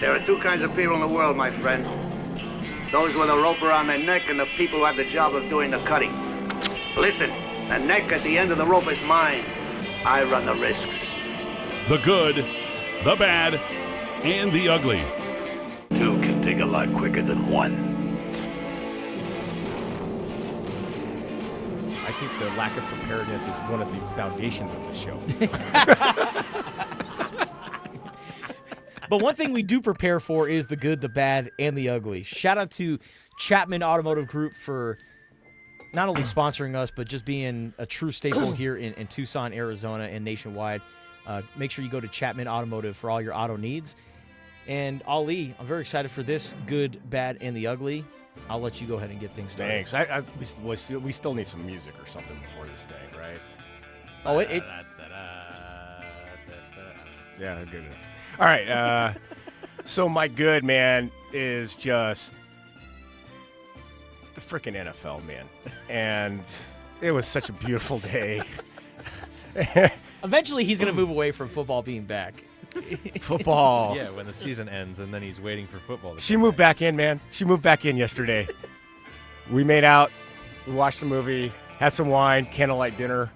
There are two kinds of people in the world, my friend. Those with a rope around their neck and the people who have the job of doing the cutting. Listen, the neck at the end of the rope is mine. I run the risks. The good, the bad, and the ugly. Two can dig a lot quicker than one. I think the lack of preparedness is one of the foundations of the show. But one thing we do prepare for is the good, the bad, and the ugly. Shout out to Chapman Automotive Group for not only sponsoring us, but just being a true staple here in Tucson, Arizona, and nationwide. Make sure you go to Chapman Automotive for all your auto needs. And Ali, I'm very excited for this good, bad, and the ugly. I'll let you go ahead and get things started. Thanks. We still need some music or something before this thing, right? Oh, Yeah, good enough. All right. So my good, man, is just the freaking NFL, man. And it was such a beautiful day. Eventually, he's going to move away from football being back. Football. Yeah, when the season ends, and then he's waiting for football. She moved back in, man. She moved back in yesterday. We made out. We watched the movie. Had some wine. Candlelight dinner.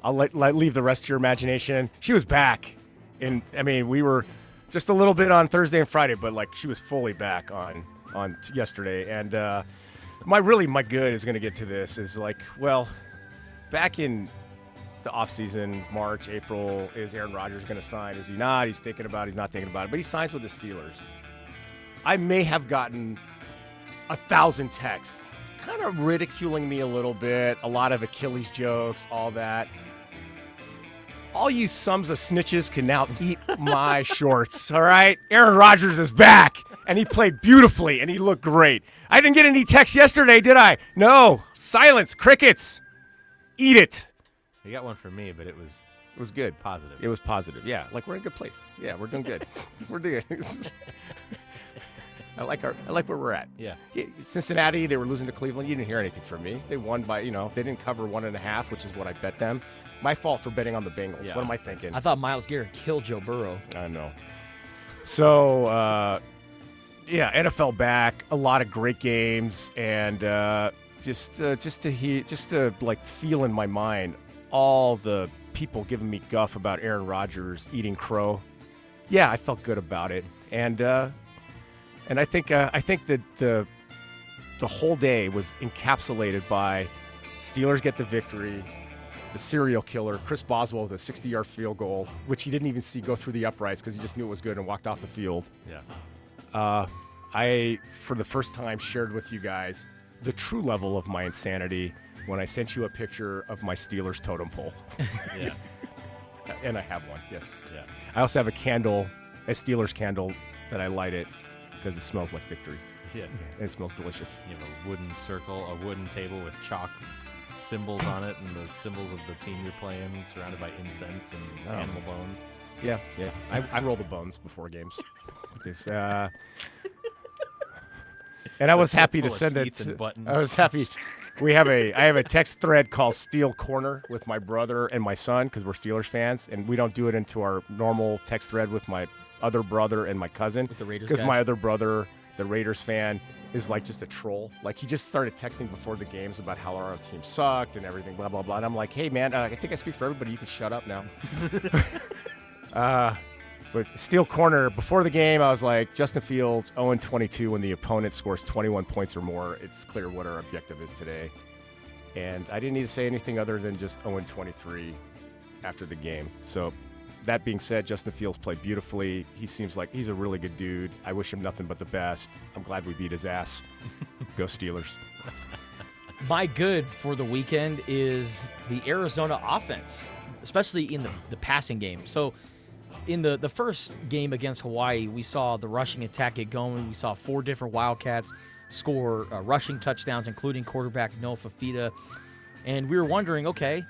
I'll leave the rest to your imagination. She was back. And, I mean, we were just a little bit on Thursday and Friday, but, like, she was fully back on yesterday. And my good is going to get to this is, like, well, back in the offseason, March, April, is Aaron Rodgers going to sign? Is he not? He's thinking about it. He's not thinking about it. But he signs with the Steelers. I may have gotten 1,000 texts kind of ridiculing me a little bit, a lot of Achilles jokes, all that. All you sons of snitches can now eat my shorts, all right? Aaron Rodgers is back, and he played beautifully, and he looked great. I didn't get any texts yesterday, did I? No. Silence. Crickets. Eat it. You got one from me, but it was good. Positive. It was positive. Yeah, like we're in a good place. Yeah, we're doing good. We're doing good. I like where we're at. Yeah. Cincinnati, they were losing to Cleveland. You didn't hear anything from me. They won by, they didn't cover 1.5, which is what I bet them. My fault for betting on the Bengals. Yeah, what am I thinking? I thought Myles Garrett killed Joe Burrow. I know. So, NFL back, a lot of great games, and just to feel in my mind all the people giving me guff about Aaron Rodgers eating crow. Yeah, I felt good about it, and I think that the whole day was encapsulated by Steelers get the victory. The serial killer, Chris Boswell, with a 60-yard field goal, which he didn't even see go through the uprights because he just knew it was good and walked off the field. Yeah. I, for the first time, shared with you guys the true level of my insanity when I sent you a picture of my Steelers totem pole. Yeah. And I have one, yes. Yeah. I also have a Steelers candle that I light it because it smells like victory. Yeah. And it smells delicious. You have a wooden circle, a wooden table with chalk symbols on it, and the symbols of the team you're playing, surrounded by incense and animal bones. Yeah. I roll the bones before games. And I was happy to send it. I was happy. I have a text thread called Steel Corner with my brother and my son because we're Steelers fans, and we don't do it into our normal text thread with my other brother and my cousin. With the Raiders because guys? my other brother, the Raiders fan, is like just a troll. Like he just started texting before the games about how our team sucked and everything, blah blah blah. And I'm like, hey man, I think I speak for everybody. You can shut up now. But Steel Corner, before the game, I was like, Justin Fields 0-22 when the opponent scores 21 points or more. It's clear what our objective is today. And I didn't need to say anything other than just 0-23 after the game. So that being said, Justin Fields played beautifully. He seems like he's a really good dude. I wish him nothing but the best. I'm glad we beat his ass. Go Steelers. My good for the weekend is the Arizona offense, especially in the passing game. So in the first game against Hawaii, we saw the rushing attack get going. We saw 4 different Wildcats score rushing touchdowns, including quarterback Noah Fafita. And we were wondering, okay,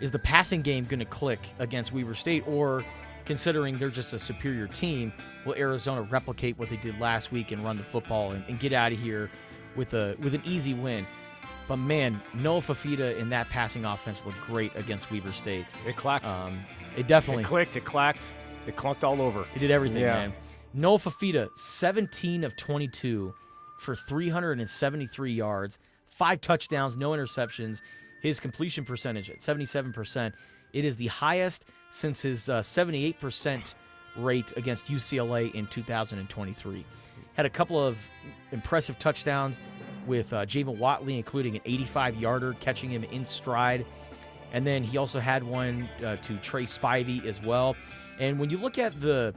is the passing game going to click against Weber State, or considering they're just a superior team, will Arizona replicate what they did last week and run the football and get out of here with an easy win? But man, Noah Fafita in that passing offense looked great against Weber State. It clacked. It definitely clicked. It clacked. It clunked all over. It did everything, man. Noah Fafita, 17 of 22 for 373 yards, 5 touchdowns, no interceptions. His completion percentage at 77%. It is the highest since his 78% rate against UCLA in 2023. Had a couple of impressive touchdowns with Javon Watley, including an 85-yarder, catching him in stride. And then he also had one to Trey Spivey as well. And when you look at the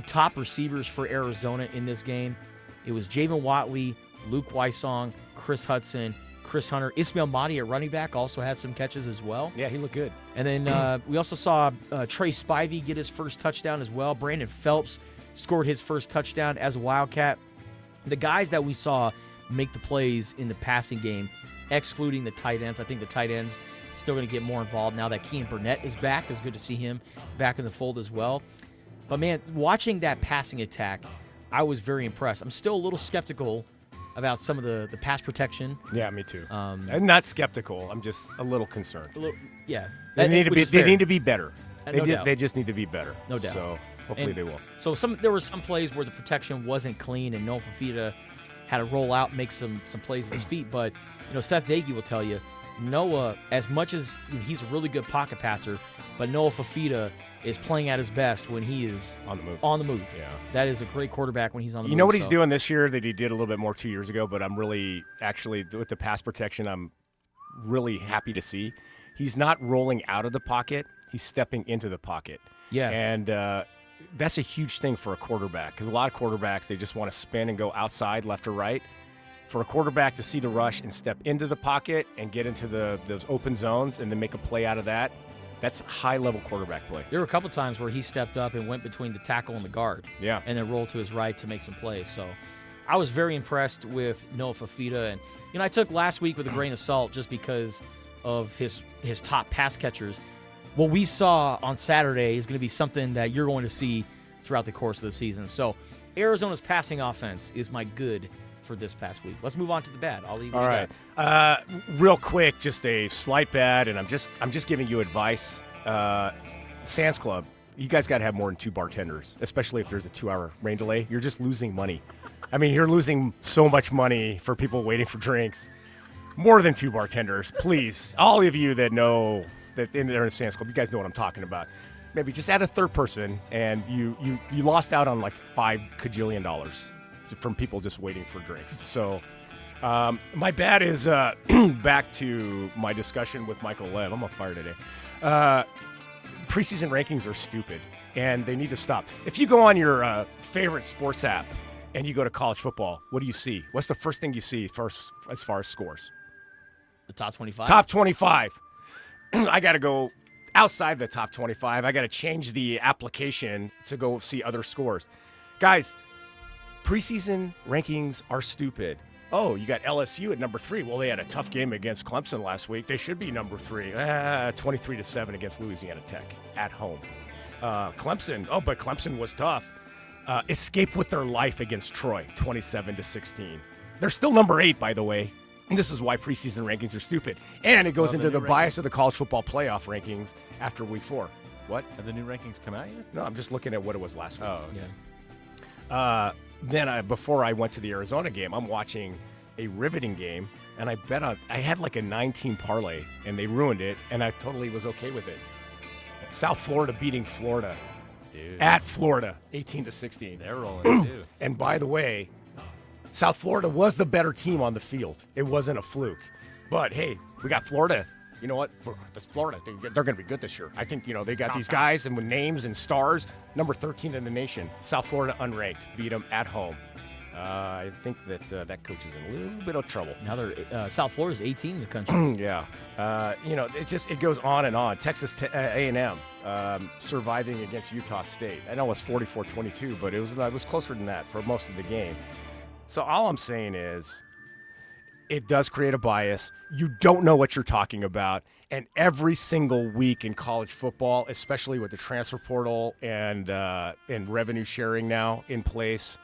top receivers for Arizona in this game, it was Javon Watley, Luke Wysong, Chris Hudson, Chris Hunter. Ismail Mahdi at running back also had some catches as well. Yeah, he looked good. And then we also saw Trey Spivey get his first touchdown as well. Brandon Phelps scored his first touchdown as a Wildcat. The guys that we saw make the plays in the passing game, excluding the tight ends. I think the tight ends still going to get more involved now that Kean Burnett is back. It's good to see him back in the fold as well. But, man, watching that passing attack, I was very impressed. I'm still a little skeptical about some of the pass protection. Yeah, me too. I'm not skeptical. I'm just a little concerned. Yeah. They need to be better. No doubt. They just need to be better. No doubt. So hopefully they will. So there were some plays where the protection wasn't clean, and Noah Fafita had to roll out, make some plays with his feet. But Seth Nagy will tell you, Noah, as much as he's a really good pocket passer, but Noah Fafita is playing at his best when he is on the move. On the move. Yeah. That is a great quarterback when he's on the move. You know what he's doing this year that he did a little bit more 2 years ago, but I'm really, actually, with the pass protection, I'm really happy to see. He's not rolling out of the pocket. He's stepping into the pocket. Yeah. And that's a huge thing for a quarterback, because a lot of quarterbacks, they just want to spin and go outside, left or right. For a quarterback to see the rush and step into the pocket and get into those open zones and then make a play out of that, that's high-level quarterback play. There were a couple times where he stepped up and went between the tackle and the guard. Yeah. And then rolled to his right to make some plays. So I was very impressed with Noah Fafita. And, I took last week with a grain of salt just because of his top pass catchers. What we saw on Saturday is going to be something that you're going to see throughout the course of the season. So Arizona's passing offense is my good for this past week. Let's move on to the bad. I'll leave you all right. Real quick, just a slight bad, and I'm just giving you advice. Sam's Club, you guys got to have more than 2 bartenders, especially if there's a 2-hour rain delay. You're just losing money. I mean, you're losing so much money for people waiting for drinks. More than 2 bartenders, please. All of you that know that in the Sam's Club, you guys know what I'm talking about. Maybe just add a third person, and you lost out on like $5 kajillion from people just waiting for drinks. So my bad is back to my discussion with Michael Lev. I'm on fire today. Preseason rankings are stupid, and they need to stop. If you go on your favorite sports app and you go to college football, what do you see? What's the first thing you see first as far as scores? The top 25? Top 25. I got to go outside the top 25. I got to change the application to go see other scores. Guys, preseason rankings are stupid. Oh, you got LSU at number 3. Well, they had a tough game against Clemson last week. They should be number 3. 23-7 against Louisiana Tech at home. Clemson. Oh, but Clemson was tough. Escape with their life against Troy, 27-16. They're still number 8, by the way. And this is why preseason rankings are stupid. And it goes into the bias of the college football playoff rankings after week 4. What? Have the new rankings come out yet? No, I'm just looking at what it was last week. Oh, okay. Yeah. Then before I went to the Arizona game, I'm watching a riveting game, and I had like a 9-team parlay, and they ruined it, and I totally was okay with it. South Florida beating Florida. Dude. At Florida, 18-16. They're rolling too. And by the way, South Florida was the better team on the field. It wasn't a fluke. But hey, we got Florida. You know what? That's Florida. They're going to be good this year. I think, they got these guys and with names and stars. Number 13 in the nation. South Florida unranked. Beat them at home. I think that coach is in a little bit of trouble. Now they're South Florida's 18 in the country. Yeah. It goes on and on. Texas A&M surviving against Utah State. I know it's 44-22, but it was closer than that for most of the game. So all I'm saying is, it does create a bias. You don't know what you're talking about. And every single week in college football, especially with the transfer portal and revenue sharing now in place,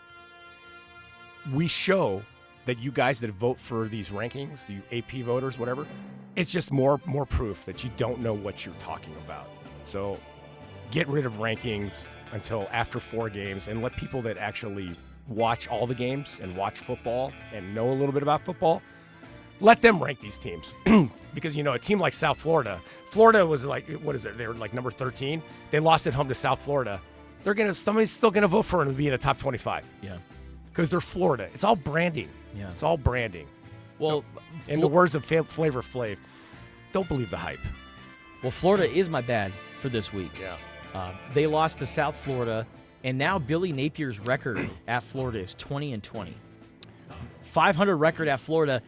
we show that you guys that vote for these rankings, the AP voters, whatever, it's just more proof that you don't know what you're talking about. So get rid of rankings. until after 4 games and let people that actually watch all the games and watch football and know a little bit about football, let them rank these teams. Because, a team like South Florida was like, what is it? They were like number 13. They lost at home to South Florida. Somebody's still going to vote for them to be in the top 25. Yeah. Because they're Florida. It's all branding. Yeah. It's all branding. Well, in the words of Flavor Flav, don't believe the hype. Well, Florida is my bad for this week. Yeah. They lost to South Florida, and now Billy Napier's record at Florida is 20-20. 500 record at Florida.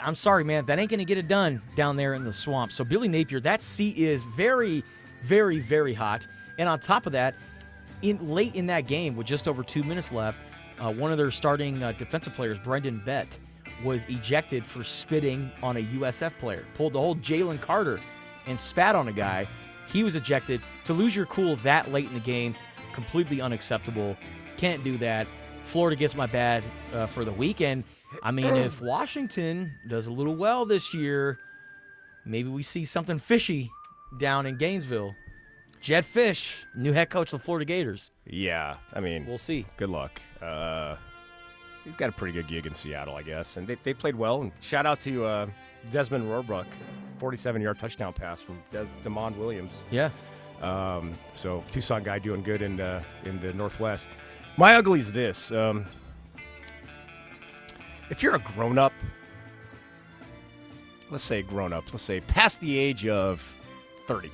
I'm sorry, man. That ain't going to get it done down there in the swamp. So Billy Napier, that seat is very, very, very hot. And on top of that, late in that game, with just over 2 minutes left, one of their starting defensive players, Brendan Bett, was ejected for spitting on a USF player. Pulled the whole Jalen Carter and spat on a guy. He was ejected. To lose your cool that late in the game, completely unacceptable. Can't do that. Florida gets my bad for the weekend. I mean, if Washington does a little well this year, maybe we see something fishy down in Gainesville. Jed Fish, new head coach of the Florida Gators. Yeah, I mean, we'll see. Good luck. He's got a pretty good gig in Seattle, I guess. And they played well. And shout out to Desmond Roebuck, 47-yard touchdown pass from Demond Williams. Yeah. So Tucson guy doing good in the Northwest. My ugly is this. If you're a grown-up, let's say past the age of 30,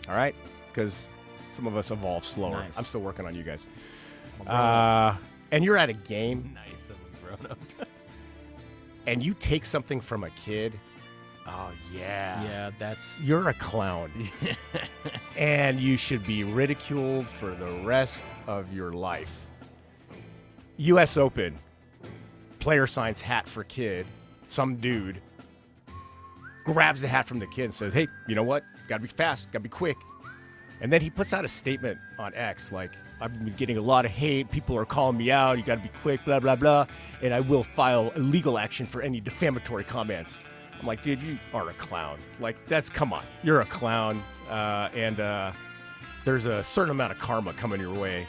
all right? Because some of us evolve slower. Nice. I'm still working on you guys. And you're at a game. Nice, I'm a grown-up. And you take something from a kid. Oh, yeah. Yeah, that's... You're a clown. And you should be ridiculed for the rest of your life. U.S. Open. Player signs hat for kid. Some dude grabs the hat from the kid and says, hey, you know what? Gotta be fast. Gotta be quick. And then he puts out a statement on X like, I've been getting a lot of hate. People are calling me out. You gotta be quick, blah, blah, blah. And I will file a legal action for any defamatory comments. I'm like, dude, you are a clown. Like, come on. You're a clown. And there's a certain amount of karma coming your way.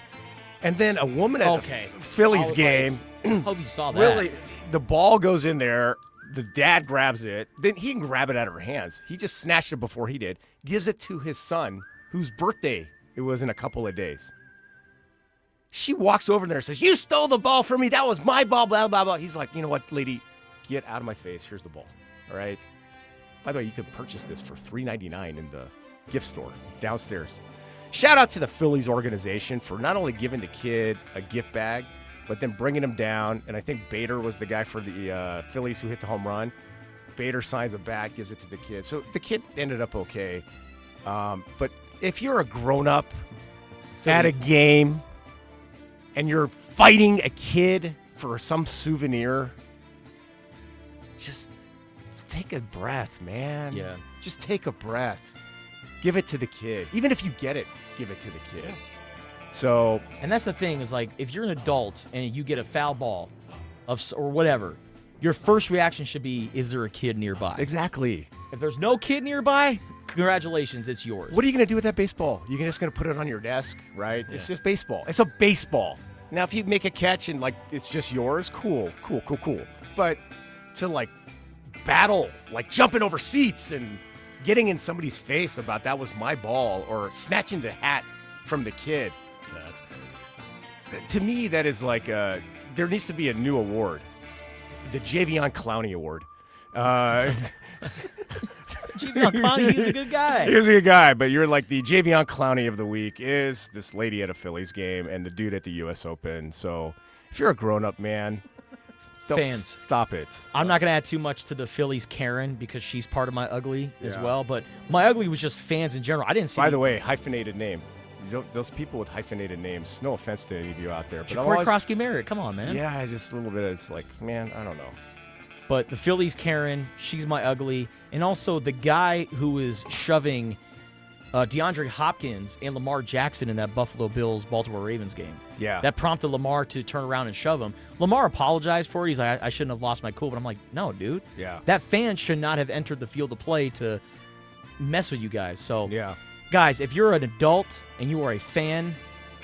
And then a woman at the Phillies game. Hope you saw that. Really, the ball goes in there. The dad grabs it. Then he can grab it out of her hands. He just snatched it before he did. Gives it to his son, whose birthday it was in a couple of days. She walks over there and says, you stole the ball from me. That was my ball, blah, blah, blah. He's like, you know what, lady? Get out of my face. Here's the ball. All right? By the way, you can purchase this for $3.99 in the gift store downstairs. Shout out to the Phillies organization for not only giving the kid a gift bag, but then bringing him down. And I think Bader was the guy for the Phillies who hit the home run. Bader signs a bat, gives it to the kid. So the kid ended up okay. But if you're a grown-up at a game and you're fighting a kid for some souvenir, just take a breath, man. Yeah. Just take a breath. Give it to the kid. Even if you get it, give it to the kid. Yeah. So, and that's the thing is like if you're an adult and you get a foul ball or whatever, your first reaction should be, is there a kid nearby? Exactly. If there's no kid nearby, congratulations, it's yours. What are you going to do with that baseball? You're just going to put it on your desk, right? Yeah. It's just baseball. It's a baseball. Now, if you make a catch and like it's just yours, cool. But to like battle, like jumping over seats and getting in somebody's face about that was my ball or snatching the hat from the kid. That's crazy. To me, that is like there needs to be a new award. The Javion Clowney Award. Javion Clowney, he's a good guy. He's a good guy, but you're like the Javion Clowney of the week is this lady at a Phillies game and the dude at the U.S. Open. So if you're a grown-up man, fans, stop it. I'm not going to add too much to the Phillies Karen because she's part of my ugly as well. But my ugly was just fans in general. I didn't see. By the way, hyphenated name. Those people with hyphenated names. No offense to any of you out there, but Corey Krosky Merritt. Come on, man. Yeah, just a little bit. It's like, man, I don't know. But the Phillies Karen, she's my ugly, and also the guy who is shoving DeAndre Hopkins and Lamar Jackson in that Buffalo Bills Baltimore Ravens game. Yeah, that prompted Lamar to turn around and shove him. Lamar apologized for it. He's like, I shouldn't have lost my cool, but I'm like, no, dude. Yeah, that fan should not have entered the field of play to mess with you guys. So yeah. Guys, if you're an adult and you are a fan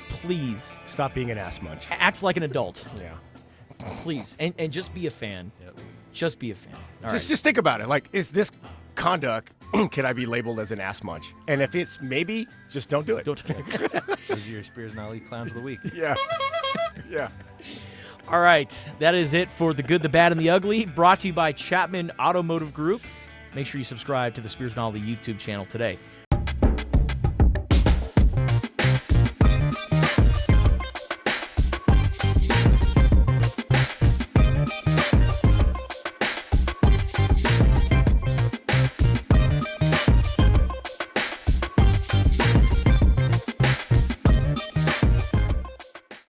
please Stop being an ass munch. act like an adult. Yeah. Please. And just be a fan. Yep. Just be a fan. All right. Just think about it. Like, is this conduct, can I be labeled as an ass munch? And if it's maybe, just don't do it. Don't. Those are your Spears and Ali Clowns of the Week. Yeah. Yeah. All right. That is it for The Good, the Bad, and the Ugly, brought to you by Chapman Automotive Group. Make sure you subscribe to the Spears and Ali YouTube channel today.